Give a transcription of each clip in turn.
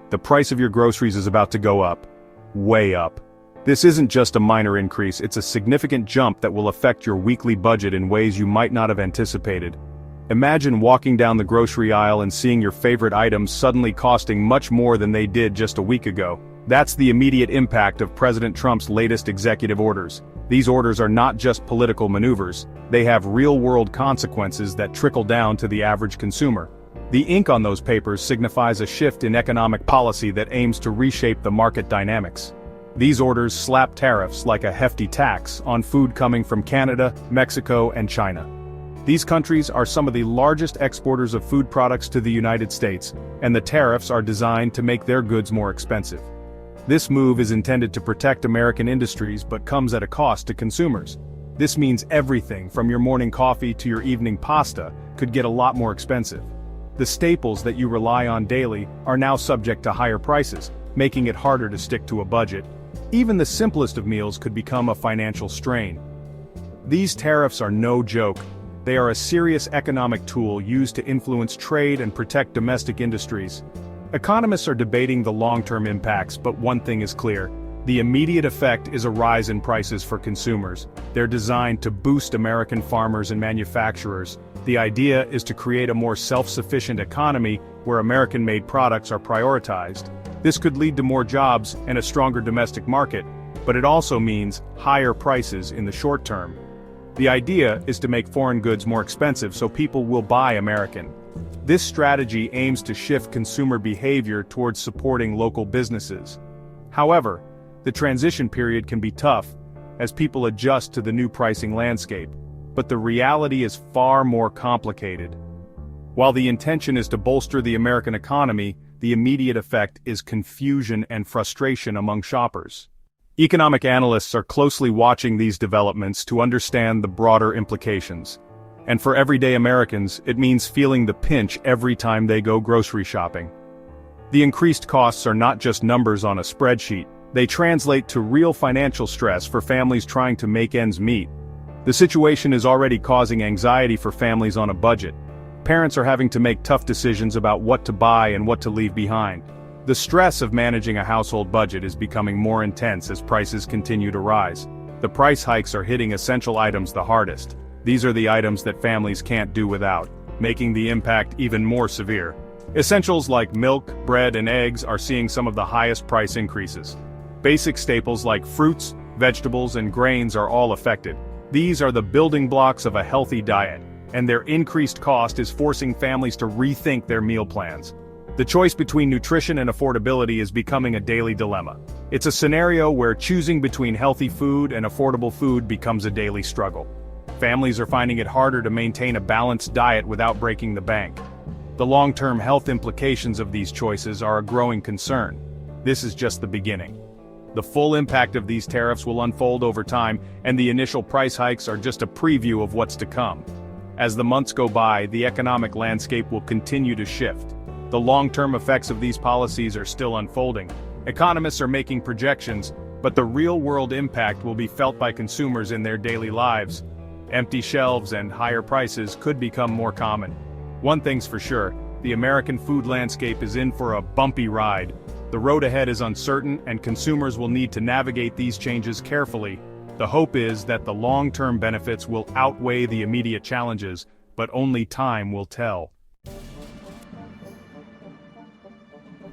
the price of your groceries is about to go up. Way up. This isn't just a minor increase, it's a significant jump that will affect your weekly budget in ways you might not have anticipated. Imagine walking down the grocery aisle and seeing your favorite items suddenly costing much more than they did just a week ago. That's the immediate impact of President Trump's latest executive orders. These orders are not just political maneuvers, they have real-world consequences that trickle down to the average consumer. The ink on those papers signifies a shift in economic policy that aims to reshape the market dynamics. These orders slap tariffs like a hefty tax on food coming from Canada, Mexico, and China. These countries are some of the largest exporters of food products to the United States, and the tariffs are designed to make their goods more expensive. This move is intended to protect American industries but comes at a cost to consumers. This means everything from your morning coffee to your evening pasta could get a lot more expensive. The staples that you rely on daily are now subject to higher prices, making it harder to stick to a budget. Even the simplest of meals could become a financial strain. These tariffs are no joke. They are a serious economic tool used to influence trade and protect domestic industries. Economists are debating the long-term impacts, but one thing is clear. The immediate effect is a rise in prices for consumers. They're designed to boost American farmers and manufacturers. The idea is to create a more self-sufficient economy where American-made products are prioritized. This could lead to more jobs and a stronger domestic market, but it also means higher prices in the short term. The idea is to make foreign goods more expensive so people will buy American. This strategy aims to shift consumer behavior towards supporting local businesses. However, the transition period can be tough, as people adjust to the new pricing landscape. But the reality is far more complicated. While the intention is to bolster the American economy, the immediate effect is confusion and frustration among shoppers. Economic analysts are closely watching these developments to understand the broader implications. And for everyday Americans, it means feeling the pinch every time they go grocery shopping. The increased costs are not just numbers on a spreadsheet, they translate to real financial stress for families trying to make ends meet. The situation is already causing anxiety for families on a budget. Parents are having to make tough decisions about what to buy and what to leave behind. The stress of managing a household budget is becoming more intense as prices continue to rise. The price hikes are hitting essential items the hardest. These are the items that families can't do without, making the impact even more severe. Essentials like milk, bread, and eggs are seeing some of the highest price increases. Basic staples like fruits, vegetables, and grains are all affected. These are the building blocks of a healthy diet, and their increased cost is forcing families to rethink their meal plans. The choice between nutrition and affordability is becoming a daily dilemma. It's a scenario where choosing between healthy food and affordable food becomes a daily struggle. Families are finding it harder to maintain a balanced diet without breaking the bank. The long-term health implications of these choices are a growing concern. This is just the beginning. The full impact of these tariffs will unfold over time, and the initial price hikes are just a preview of what's to come. As the months go by, the economic landscape will continue to shift. The long-term effects of these policies are still unfolding. Economists are making projections, but the real-world impact will be felt by consumers in their daily lives. Empty shelves and higher prices could become more common. One thing's for sure, the American food landscape is in for a bumpy ride. The road ahead is uncertain, and consumers will need to navigate these changes carefully. The hope is that the long-term benefits will outweigh the immediate challenges, but only time will tell.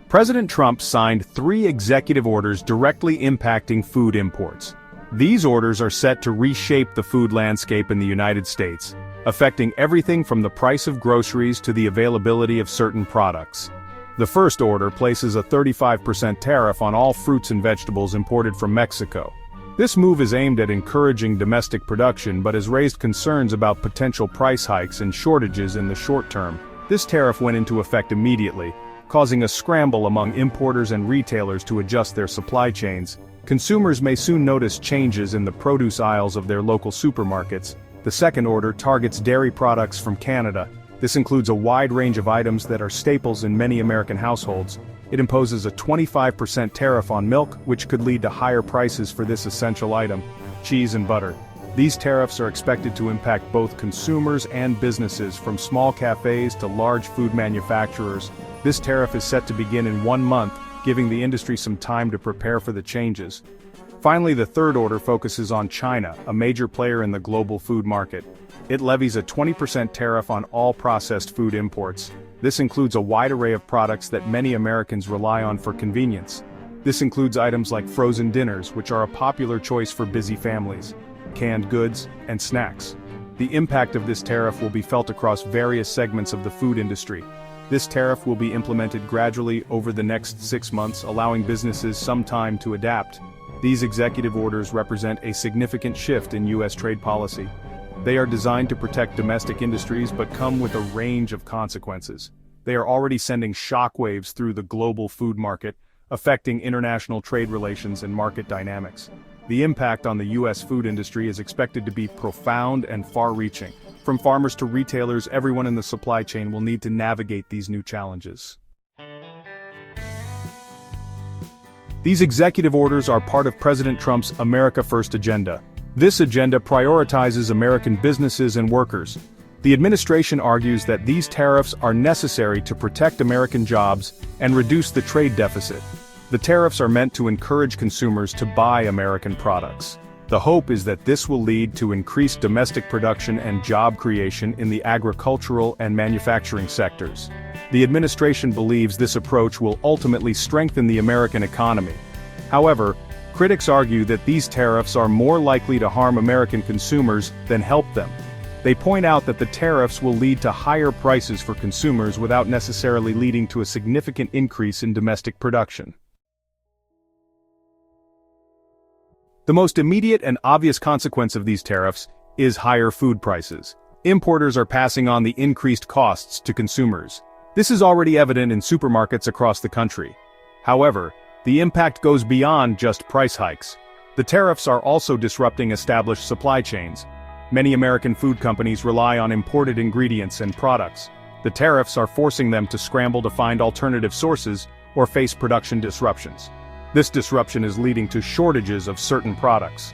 President Trump signed 3 executive orders directly impacting food imports. These orders are set to reshape the food landscape in the United States, affecting everything from the price of groceries to the availability of certain products. The first order places a 35% tariff on all fruits and vegetables imported from Mexico. This move is aimed at encouraging domestic production but has raised concerns about potential price hikes and shortages in the short term. This tariff went into effect immediately, causing a scramble among importers and retailers to adjust their supply chains. Consumers may soon notice changes in the produce aisles of their local supermarkets. The second order targets dairy products from Canada. This includes a wide range of items that are staples in many American households. It imposes a 25% tariff on milk, which could lead to higher prices for this essential item. Cheese and butter. These tariffs are expected to impact both consumers and businesses, from small cafes to large food manufacturers. This tariff is set to begin in 1 month, giving the industry some time to prepare for the changes. Finally, the third order focuses on China, a major player in the global food market. It levies a 20% tariff on all processed food imports. This includes a wide array of products that many Americans rely on for convenience. This includes items like frozen dinners, which are a popular choice for busy families, canned goods, and snacks. The impact of this tariff will be felt across various segments of the food industry. This tariff will be implemented gradually over the next 6 months, allowing businesses some time to adapt. These executive orders represent a significant shift in U.S. trade policy. They are designed to protect domestic industries but come with a range of consequences. They are already sending shockwaves through the global food market, affecting international trade relations and market dynamics. The impact on the U.S. food industry is expected to be profound and far-reaching. From farmers to retailers, everyone in the supply chain will need to navigate these new challenges. These executive orders are part of President Trump's America First agenda. This agenda prioritizes American businesses and workers. The administration argues that these tariffs are necessary to protect American jobs and reduce the trade deficit. The tariffs are meant to encourage consumers to buy American products. The hope is that this will lead to increased domestic production and job creation in the agricultural and manufacturing sectors. The administration believes this approach will ultimately strengthen the American economy. However, critics argue that these tariffs are more likely to harm American consumers than help them. They point out that the tariffs will lead to higher prices for consumers without necessarily leading to a significant increase in domestic production. The most immediate and obvious consequence of these tariffs is higher food prices. Importers are passing on the increased costs to consumers. This is already evident in supermarkets across the country. However, the impact goes beyond just price hikes. The tariffs are also disrupting established supply chains. Many American food companies rely on imported ingredients and products. The tariffs are forcing them to scramble to find alternative sources or face production disruptions. This disruption is leading to shortages of certain products.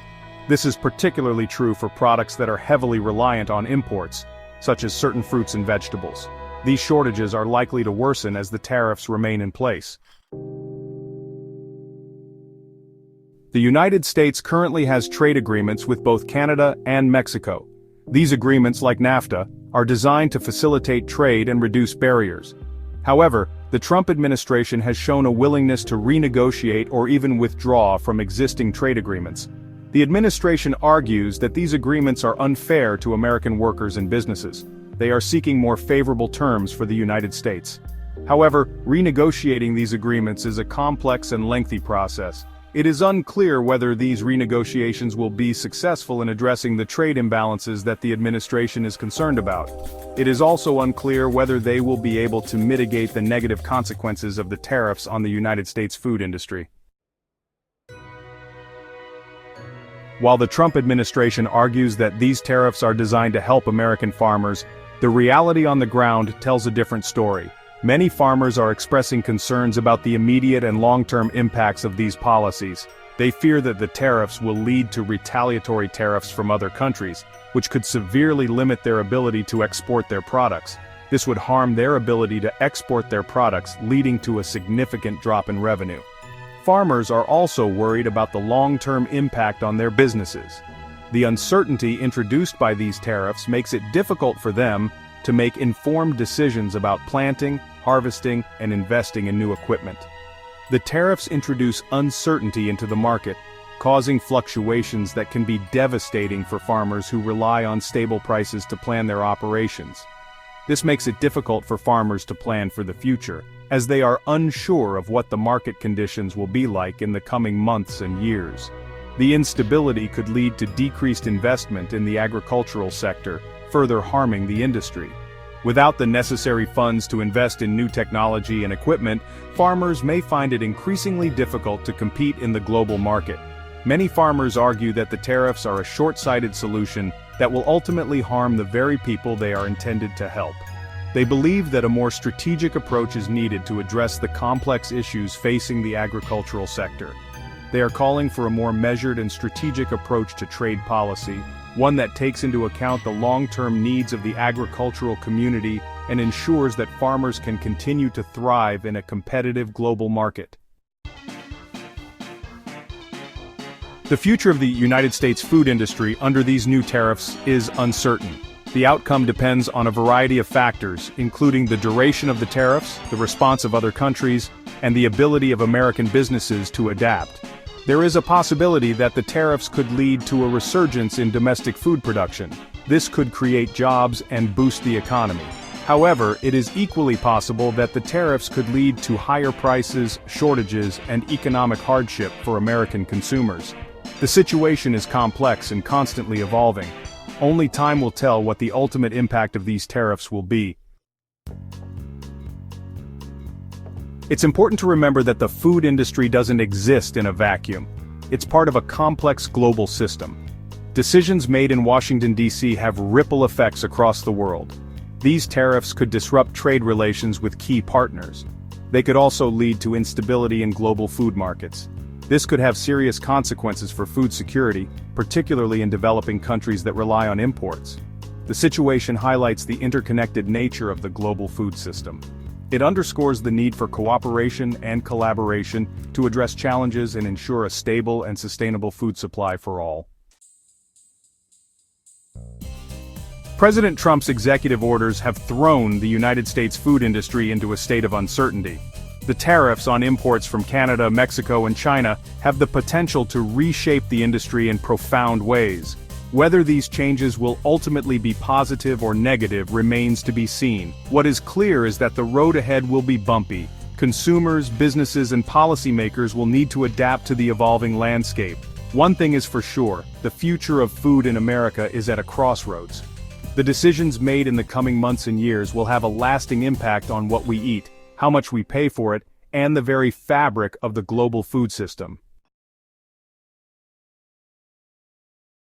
This is particularly true for products that are heavily reliant on imports, such as certain fruits and vegetables. These shortages are likely to worsen as the tariffs remain in place. The United States currently has trade agreements with both Canada and Mexico. These agreements, like NAFTA, are designed to facilitate trade and reduce barriers. However, the Trump administration has shown a willingness to renegotiate or even withdraw from existing trade agreements. The administration argues that these agreements are unfair to American workers and businesses. They are seeking more favorable terms for the United States. However, renegotiating these agreements is a complex and lengthy process. It is unclear whether these renegotiations will be successful in addressing the trade imbalances that the administration is concerned about. It is also unclear whether they will be able to mitigate the negative consequences of the tariffs on the United States food industry. While the Trump administration argues that these tariffs are designed to help American farmers, the reality on the ground tells a different story. Many farmers are expressing concerns about the immediate and long-term impacts of these policies. They fear that the tariffs will lead to retaliatory tariffs from other countries, which could severely limit their ability to export their products. This would harm their ability to export their products, leading to a significant drop in revenue. Farmers are also worried about the long-term impact on their businesses. The uncertainty introduced by these tariffs makes it difficult for them to make informed decisions about planting, harvesting, and investing in new equipment. The tariffs introduce uncertainty into the market, causing fluctuations that can be devastating for farmers who rely on stable prices to plan their operations. This makes it difficult for farmers to plan for the future, as they are unsure of what the market conditions will be like in the coming months and years. The instability could lead to decreased investment in the agricultural sector, further harming the industry. Without the necessary funds to invest in new technology and equipment, farmers may find it increasingly difficult to compete in the global market. Many farmers argue that the tariffs are a short-sighted solution that will ultimately harm the very people they are intended to help. They believe that a more strategic approach is needed to address the complex issues facing the agricultural sector. They are calling for a more measured and strategic approach to trade policy, one that takes into account the long-term needs of the agricultural community and ensures that farmers can continue to thrive in a competitive global market. The future of the United States food industry under these new tariffs is uncertain. The outcome depends on a variety of factors, including the duration of the tariffs, the response of other countries, and the ability of American businesses to adapt. There is a possibility that the tariffs could lead to a resurgence in domestic food production. This could create jobs and boost the economy. However, it is equally possible that the tariffs could lead to higher prices, shortages, and economic hardship for American consumers. The situation is complex and constantly evolving. Only time will tell what the ultimate impact of these tariffs will be. It's important to remember that the food industry doesn't exist in a vacuum. It's part of a complex global system. Decisions made in Washington, D.C. have ripple effects across the world. These tariffs could disrupt trade relations with key partners. They could also lead to instability in global food markets. This could have serious consequences for food security, particularly in developing countries that rely on imports. The situation highlights the interconnected nature of the global food system. It underscores the need for cooperation and collaboration to address challenges and ensure a stable and sustainable food supply for all. President Trump's executive orders have thrown the United States food industry into a state of uncertainty. The tariffs on imports from Canada, Mexico, and China have the potential to reshape the industry in profound ways. Whether these changes will ultimately be positive or negative remains to be seen. What is clear is that the road ahead will be bumpy. Consumers, businesses, and policymakers will need to adapt to the evolving landscape. One thing is for sure, the future of food in America is at a crossroads. The decisions made in the coming months and years will have a lasting impact on what we eat, how much we pay for it, and the very fabric of the global food system.